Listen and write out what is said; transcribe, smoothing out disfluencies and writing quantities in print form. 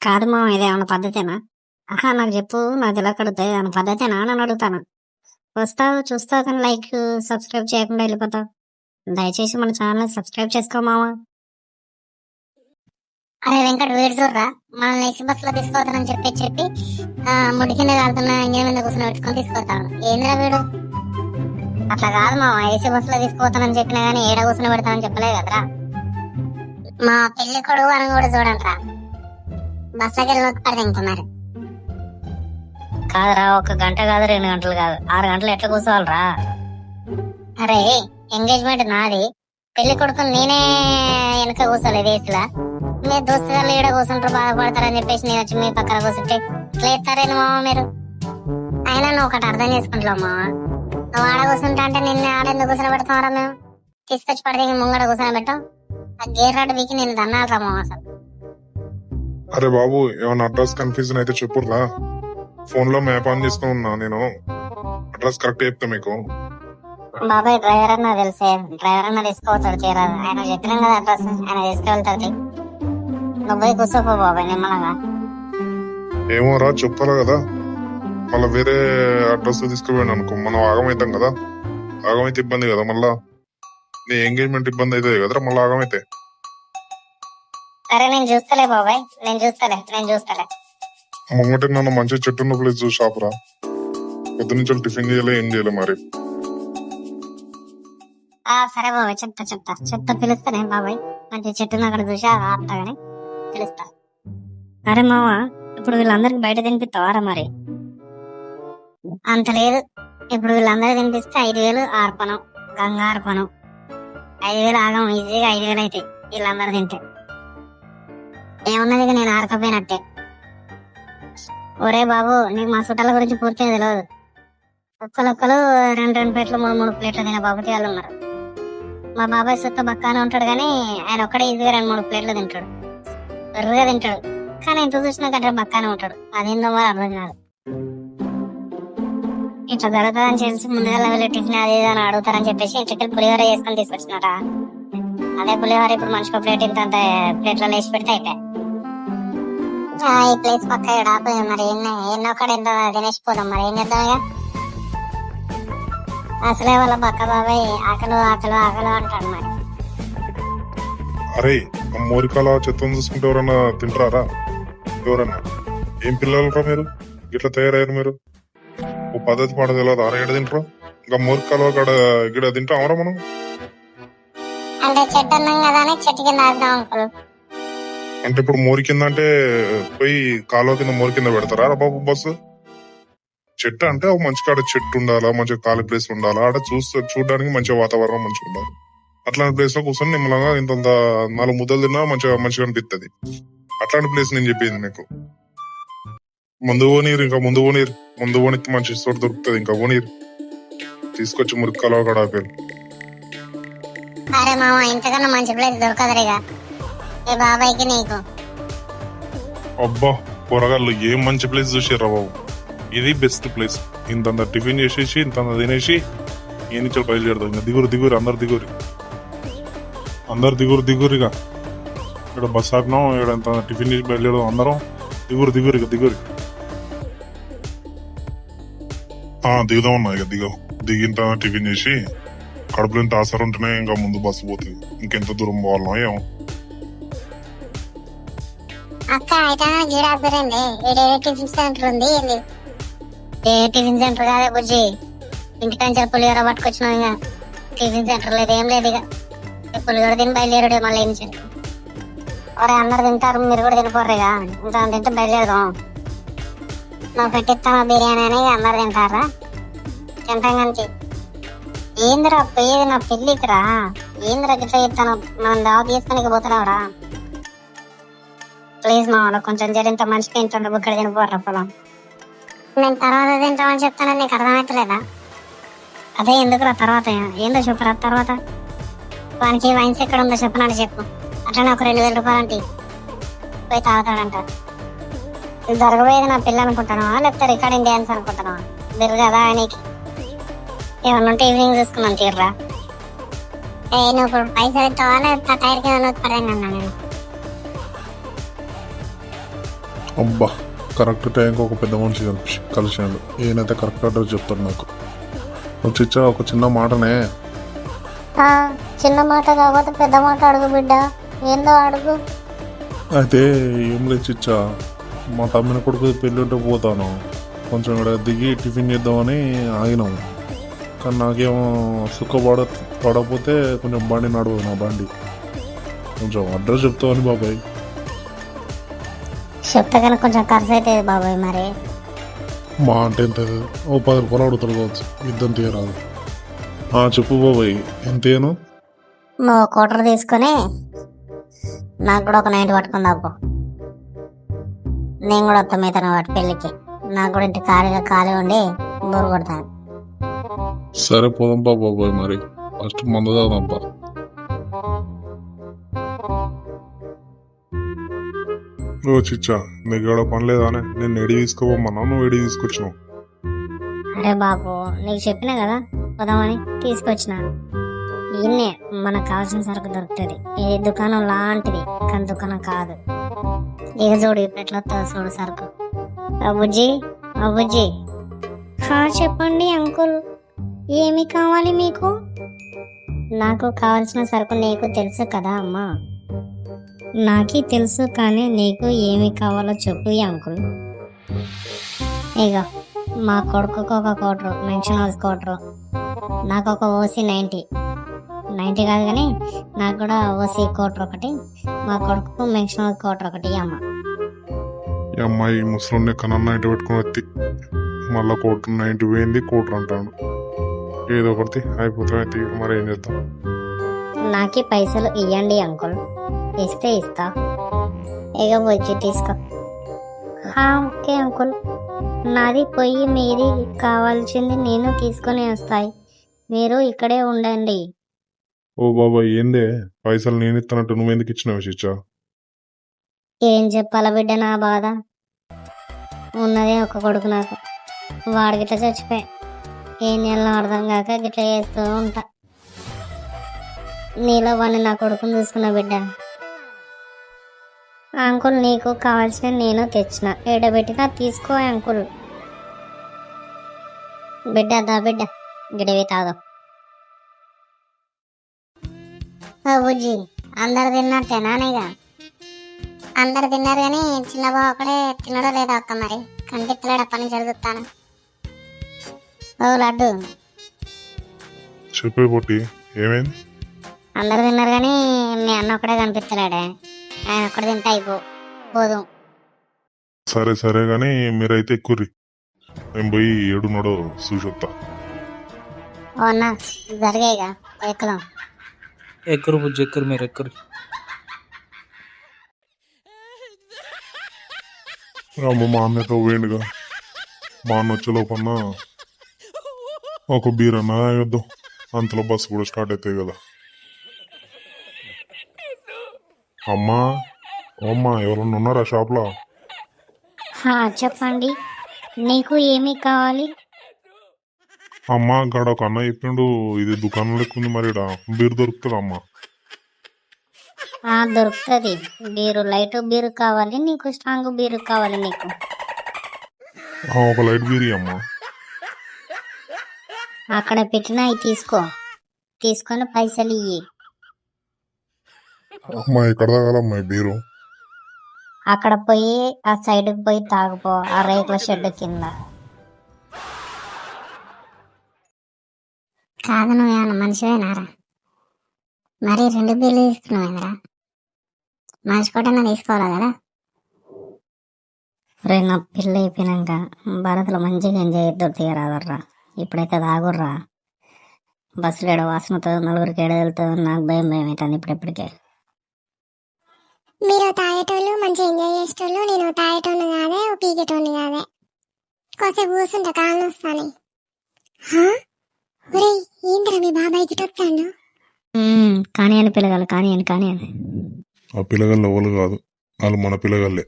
కాదు మామ, ఇదేమన్నా పద్ధతేనా? ఆహా, నాకు చెప్పు, నాకు తెలియకడుగుతా, ఏమన్నా పద్ధతేనా అని అడుగుతాను. వస్తావు, చూస్తావు, కానీ లైక్ సబ్స్క్రైబ్ చేయకుండా వెళ్ళిపోతావు. దయచేసి మన ఛానల్ సబ్స్క్రైబ్ చేసుకో మామ. అరే వెంకట్, వీడు చూడరా మనల్ని ఏసీ బస్సులో తీసుకుపోతానని చెప్పి ముడి కింద కాలుతున్న ఇంజన్ మీద కూర్చొని పెట్టుకొని తీసుకుపోతాను. ఏంద్రా వీడు? అట్లా కాదు మామ, ఏసీ బస్సులో తీసుకుపోతానని చెప్పినా గానీ ఏడ కూర్చొని పెడతానని చెప్పలేదు కదరా. మా పెళ్లి కొడుకు అని కూడా చూడండిరా, బస్సులోకి వెళ్ళి నొక్కి పడితే ఇంక మరి. కాదురా, 1 గంట కాదు, 2 గంటలు కాదు, 6 గంటలు ఎట్లా కూర్చోవాలరా? అరే ఎంగేజ్మెంట్ నాది, పెళ్లి కొడుకు నేనే వెనక కూర్చోలేదు ఏసీలా. మీ దోస్తుగాళ్ళు ఈడ కూర్చుంటారు, బాధపడతారని చెప్పేసి నేను వచ్చి మీ పక్కన కూర్చుంటే ఇట్లా ఎత్తారేను మామ మీరు? అయినా నువ్వు ఒకటి అర్థం చేసుకుంటావు మామ, నువ్వు ఆడ కూర్చుంటా అంటే నిన్న ఆడ ఎందుకు కూర్చొని పెడతామరా? మేము తీసుకొచ్చి పడితే ముంగడ కూర్చొని పెట్టాం. ఆ గేర్ రాడ్ వీకి నేను దన్నాలరా మామ అసలు. అరే బాబు, ఏమన్నా అడ్రస్ కన్ఫ్యూజన్ అయితే చెప్పుర్రా. ఫోన్ లో మ్యాప్ ఆన్ చేసుకుని ఉన్నా నేను. అడ్రస్ కరెక్ట్ చెప్తా మీకు. బాబాయ్ డ్రైవర్ అన్న తెలిసే, డ్రైవర్ అన్న తీసుకోవచ్చాడు చేరాదు. ఆయన చెప్పినాం కదా అడ్రస్, ఆయన తీసుకెళ్తాడు. నువ్వు పోయి కూర్చోపో బాబాయ్ నిమ్మలంగా. ఏమో రా, చెప్పాలి కదా. మళ్ళీ వేరే అడ్రస్ తీసుకుపోయాను అనుకో, మనం ఆగమవుతాం కదా. ఆగమైతే ఇబ్బంది కదా, మళ్ళా నీ ఎంగేజ్మెంట్ ఇబ్బంది అవుతుంది కదరా మళ్ళీ ఆగమైతే. సరే నేను చూస్తలే బాబాయ్, నేను చూస్తలే. ముంగటే నన్ను మంచి చెట్టున్న ప్లేస్ చూసి షాపురా. పొద్దు నుంచి టిఫిన్ చేయలే, ఏం చేయలే మరి. సరే బాబాయ్, చెప్తా పిలుస్తానే బాబాయ్. మంచి చెట్టును అక్కడ చూసి ఆపుతాగానే పిలుస్తా. అరే మామ, ఇప్పుడు వీళ్ళందరికి బయట తినిపిస్తావారా మరి? అంత లేదు, ఇప్పుడు వీళ్ళందరూ తినిపిస్తే 5,000 ఆర్పణం, గంగా ఆర్పణం. 5,000 ఆగం, ఈజీగా 5,000 అయితే వీళ్ళందరూ తింటే. ఏమున్నది, నేను ఆరకపోయినట్టే. ఒరే బాబు, నీకు మా చుట్టాల గురించి పూర్తిగా తెలియదు. ఒక్కరు 2 ప్లేట్లు 3 ప్లేట్లు తినే బాబుతి వాళ్ళు ఉన్నారు. మా బాబాయ్ సుత్త బక్కానే ఉంటాడు, కానీ ఆయన ఒక్కడే ఈజీగా 2-3 ప్లేట్లు తింటాడు, బెర్రగా తింటాడు. కానీ ఎంత చూసినా కంటే బక్కానే ఉంటాడు. అదేందో మరి అర్థం కాదు. ఇట్లా జరుగుతుందని తెలిసి ముందుగా వెళ్ళి టిఫిన్ అది ఇది అని అడుగుతారని చెప్పేసి ఇంటికి పులిహోర చేసుకొని తీసుకొచ్చినాట. అదే పులిహోర ఇప్పుడు మనిషికి ప్లేట్ ఇంత ప్లేట్లో వేసి పెడితే అయిపోయాయి. ఈ ప్లేస్ పక్క మరి ఎన్నోక్కడ ఎంత తినేసిపోదాం, మరి ఏం చేద్దాం. అసలే వాళ్ళ పక్క బాబాయ్ ఆకలు అంటాడు మరి. అరే, మోరికాల చెత్తను చూసుకుంటే ఎవరన్నా తింటారా? ఎవరన్నా? ఏం పిల్లలరా మీరు, ఇట్లా తయారయ్యారు మీరు? ఓ పద్ధతి పాట తెలియదు. ఆర ఏడ తింటారు? ఇంకా మోరికాల గిడ తింటామరా మనం? అంటే చెట్టు అన్నాం కదా అని చెట్టు కింద ఆడదాం అంకుల్. అంటే ఇప్పుడు మోరి కింద అంటే పోయి కాలువ కింద మోరి కింద పెడతారా బాబు బస్సు? చెట్టు అంటే ఒక మంచి కాడ చెట్టు ఉండాలా, మంచిగా ఖాళీ ప్లేస్ ఉండాలా, ఆడ చూడడానికి మంచిగా వాతావరణం మంచిగా ఉండాలి. అట్లాంటి ప్లేస్ లో కూర్చొని నిమ్మలంగా ఇంత 4 ముద్దలు తిన్నా మంచిగా అనిపిస్తుంది. అట్లాంటి ప్లేస్ నేను చెప్పింది మీకు. ముందు పోనీరు మంచి చోటు దొరుకుతుంది. ఇంకా పోనీరు తీసుకొచ్చి మురికాలో కూడా ఆపేరు. అరే మామ, ఇంతకన్నా మంచి ప్లేస్ దొరకదురేగా ఏ బాబాయ్కి నీకు. అబ్బా కూరగాయలు ఏం మంచి ప్లేస్ చూసారా బాబు, ఇది బెస్ట్ ప్లేస్. ఇంత టిఫిన్ చేసేసి ఇంత తినేసి ఏ నుంచి బయలుదేరుతాం. ఇంకా దిగురు అందరు దిగురుగా. ఇక్కడ బస్ ఆపినాం, ఇక్కడ ఎంత టిఫిన్ చేసి బయలుదేరదాం. అందరం దిగురు దిగుదాం అన్నా. ఇక దిగింత టిఫిన్ చేసి కడుపులో ఇంత ఆసరు ఉంటేనే ఇంకా ముందు బస్సు పోతుంది. ఇంకెంత దూరం పోవాలనో ఏమో. అక్క అయితే గీడాపిరండి, టిఫిన్ సెంటర్ ఉంది. ఏ టిఫిన్ సెంటర్ కాదే బుజ్జి, ఇంటికాంచి పులిహోర పట్టుకొచ్చినాం. ఇక టిఫిన్ సెంటర్ లేదు, ఏం లేదు. ఇక పులిహోర తిని బయలుదేరుడే. మళ్ళీ ఏం చేయాలి? ఒరే అందరు తింటారు, మీరు కూడా తినిపోర్రేగా. ఇంత తింటే బయలుదేరదాం. నువ్వు పెట్టిస్తాను బిర్యానీ అని అందరు తింటారా? తింటాం కానీ ఏందిరా పోయేది నా పెళ్ళికి రా. ఏందిరా గిట్లా చెప్తాను, మనం దావ తీసుకుని పోతున్నావురా. ప్లీజ్ మామూలు కొంచెం జరిగితే మనిషికి ఇంత బుక్కడ తినిపోర్రా పొలం. నేను తర్వాత తింటామని చెప్తానని నీకు అర్థమవుతలేదా? అదే ఎందుకురా తర్వాత, ఏందో చెప్పురా తర్వాత. వానికి వైన్స్ ఎక్కడ ఉందో చెప్పనంటే చెప్పు. అట్లనే ఒక 2,000 రూపాయలు అంటే పోయి తాగుతాడంట. ఇది జరగబోయేది నా పిల్ల అనుకుంటున్నావా, లేకపోతే రికార్డింగ్ డ్యాన్స్ అనుకుంటున్నావా? బిర్రు కదా ఆయనకి. ఏమన్నా ఉంటే ఈవినింగ్ చూసుకున్నాను తీర్రా. నువ్వు ఇప్పుడు పైసలు ఇస్తావా, లేకపోతే టైర్ కింద పడేయండి అన్నా నేను. అబ్బా కరెక్ట్ టైంకి ఒక పెద్ద మనిషి కలిసాడు. ఈయనైతే కరెక్ట్ అడ్రస్ చెప్తాడు నాకు. చిచ్చా ఒక చిన్న మాటనే. చిన్న మాట కాకపోతే పెద్ద మాట అడుగు బిడ్డ, ఏందో అడుగు. అయితే ఏం లేదు చిచ్చా, మా తమ్మిన కొడుకు పెళ్ళి ఉంటే పోతాను. కొంచెం ఇక్కడ దిగి టిఫిన్ చేద్దామని ఆగినాము. కానీ నాకేమో పడకపోతే కొంచెం బండి నడవదు నా బండి. కొంచెం అడ్రస్ చెప్తామని బాబాయ్. చెప్తే కానీ కొంచెం ఖర్చు అవుతుంది బాబాయ్. మరి మా అంటే ఎంత ఓ 10 రూపాయలు అడుగుతారు కావచ్చు, ఇద్దరు తీయరాదు. చెప్పు బాబాయ్, ఎంతేను? నువ్వు కోటర్ తీసుకొని నాకు కూడా ఒక 90 పట్టుకుంది అప్పు. నేను కూడా వస్తాను మీతో వాటి పెళ్ళికి. నాకు కూడా ఇంటి ఖాళీ ఉండి బోరు కొడతాను. సరే పోదాంపా బాబాయ్, మరి ఫస్ట్ మందు తాగుదాంపా. ఓ చిచ్చా, నీకు ఇక్కడ పని లేదానే? నేను ఎడి తీసుకోమన్నా, నువ్వు ఎడి తీసుకొచ్చినావు. అరే బాబు, నీకు చెప్పినా కదా పోదామని, తీసుకొచ్చిన. ఈయన్నే మనకు కావాల్సిన సరుకు దొరుకుతుంది. ఇది దుకాణం లాంటిది కానీ దుకాణం కాదు. ఇక చూడు ఇప్పుడు ఎట్లా చూడు సరుకు. అబ్బుజీ, అబ్బుజీ. చెప్పండి అంకుల్, ఏమి కావాలి మీకు? నాకు కావాల్సిన సరుకు నీకు తెలుసు కదా అమ్మా. నాకే తెలుసు, కానీ నీకు ఏమి కావాలో చెప్పు అంకుల్. ఇక మా కొడుకుకు ఒక కోటరు, మెన్షన్ హౌస్ కోటరు, నాకు ఒక ఓసీ 90 కాదు కానీ నాకు కూడా ఓసీ కోటర్ ఒకటి, మా కొడుకు మెన్షన్ హౌస్ కోటర్ ఒకటి అమ్మ. ఈ అమ్మాయి ముసలి కనన్నా ఇంటి పెట్టుకుని వచ్చి మళ్ళా కోటర్ 90 పోయింది కోటర్ అంటాడు. ఏదో ఒకటి అయిపోతుంది, మరి ఏం చేద్దాం. నాకి పైసలు ఇవ్వండి అంకుల్, ఇస్తే ఇస్తా. ఇక వచ్చి తీసుకో. ఓకే అంకుల్, నాది పొయ్యి, మీది కావాల్సింది నేను తీసుకొని వస్తాయి. మీరు ఇక్కడే ఉండండి. ఓ బాబా, ఏందే పైసలు నేను ఇస్తున్నట్టు నువ్వెందుకు ఇచ్చినావు చిచ్చా? ఏం చెప్పాలా బిడ్డ నా బాధ. ఉన్నదే ఒక కొడుకు నాకు, వాడు గిట్లా చచ్చిపోయి ఏం చేయాలో అర్థం కాక గిట్లా చేస్తూ ఉంటా. నీలో వాడిని నా కొడుకుని చూసుకున్న బిడ్డ. అంకుల్, నీకు కావాల్సిన నేను తెచ్చిన, ఎడబెట్టినా తీసుకో అంకుల్. బిడ్డ దా బిడ్డ, గిడవి తాగు. బుజ్జి, అందరు తిన్నట్టేనానేగా? అందరు తిన్నారు కానీ చిన్న బావ ఒకడే తినడో లేదో అక్క. మరి కనిపిస్తలేడు, పని జరుగుతాను. ఓ లడ్డు, చెప్పే పొట్టి, ఏమైంది? అందరు తిన్నారు కానీ మీ అన్న ఒకడే కనిపిస్తలేడే. ఆయన ఒక్కడే తింటే పోదు. సరే సరే గాని మీరైతే ఎక్కుర్రి, నేను పోయి ఏడున్నాడో చూసొత్తా. ఓ అన్న, జరిగాయిగా ఎక్కుదాం. ఎక్కరు బుజ్జి, ఎక్కరు, మీరు ఎక్కరు. అమ్మ మా అన్నతో పోయిండుగా, మా అన్న వచ్చే లోపల ఒక బీర్ అన్న తాగొద్దాం, అంతలో బస్సు కూడా స్టార్ట్ అవుతాయి కదా. అమ్మా, అమ్మా ఎవరన్నా ఉన్నారా షాప్లో? చెప్పండి, నీకు ఏమి కావాలి? అమ్మా గడ ఒక అన్న చెప్పిండు, ఇది దుకాణం లెక్కుంది, మరి ఈడ బీర్ దొరుకుతుంది అమ్మా? దొరుకుతుంది. బీరు, లైట్ బీరు కావాలి నీకు, స్ట్రాంగ్ బీరు కావాలి నీకు? ఒక లైట్ బీర్ అమ్మా. అక్కడ పెట్టినా తీసుకో, తీసుకొని పైసలు ఇయ్యి. అమ్మా ఇక్కడ తాగాలమ్మా ఈ బీరు? అక్కడ పోయి ఆ సైడ్కి పోయి తాగుపో, ఆ రేకుల షెడ్ కింద. కాదు, నువ్వు ఏమన్నా మనిషివేనారా? మరి 2 బీర్లు తీసుకున్నావేంద్రా? మనిషి కొట్టన్నా తీసుకోవాలి కదా. నా పిల్ల అయిపోయినాక భారత్లో మంచిగా ఎంజాయ్ చేద్దరు తీయరాదర్రా. ఇప్పుడైతే తాగుర్రా. బస్సులు ఏడ వాసనతో నలుగురికి ఏడ వెళ్తావు, నాకు భయం అవుతుంది ఇప్పుడిప్పటికే. మీరు తాగేటోళ్ళు, మంచిగా ఎంజాయ్ చేసేటోళ్ళు. నేను తాగేటోళ్ళు కాదే, పీకేటోళ్ళు కాదే. కాసేపు కూర్చుంటా, కాళ్ళు వస్తాను. ఏంద్రా మీ బాబాయ్ గిట్ వస్తాడు? కానీ అని పిల్లగాలు, కానీ అని. ఆ పిల్లగాళ్ళు ఎవరు కాదు, వాళ్ళు మన పిల్లగాళ్ళే.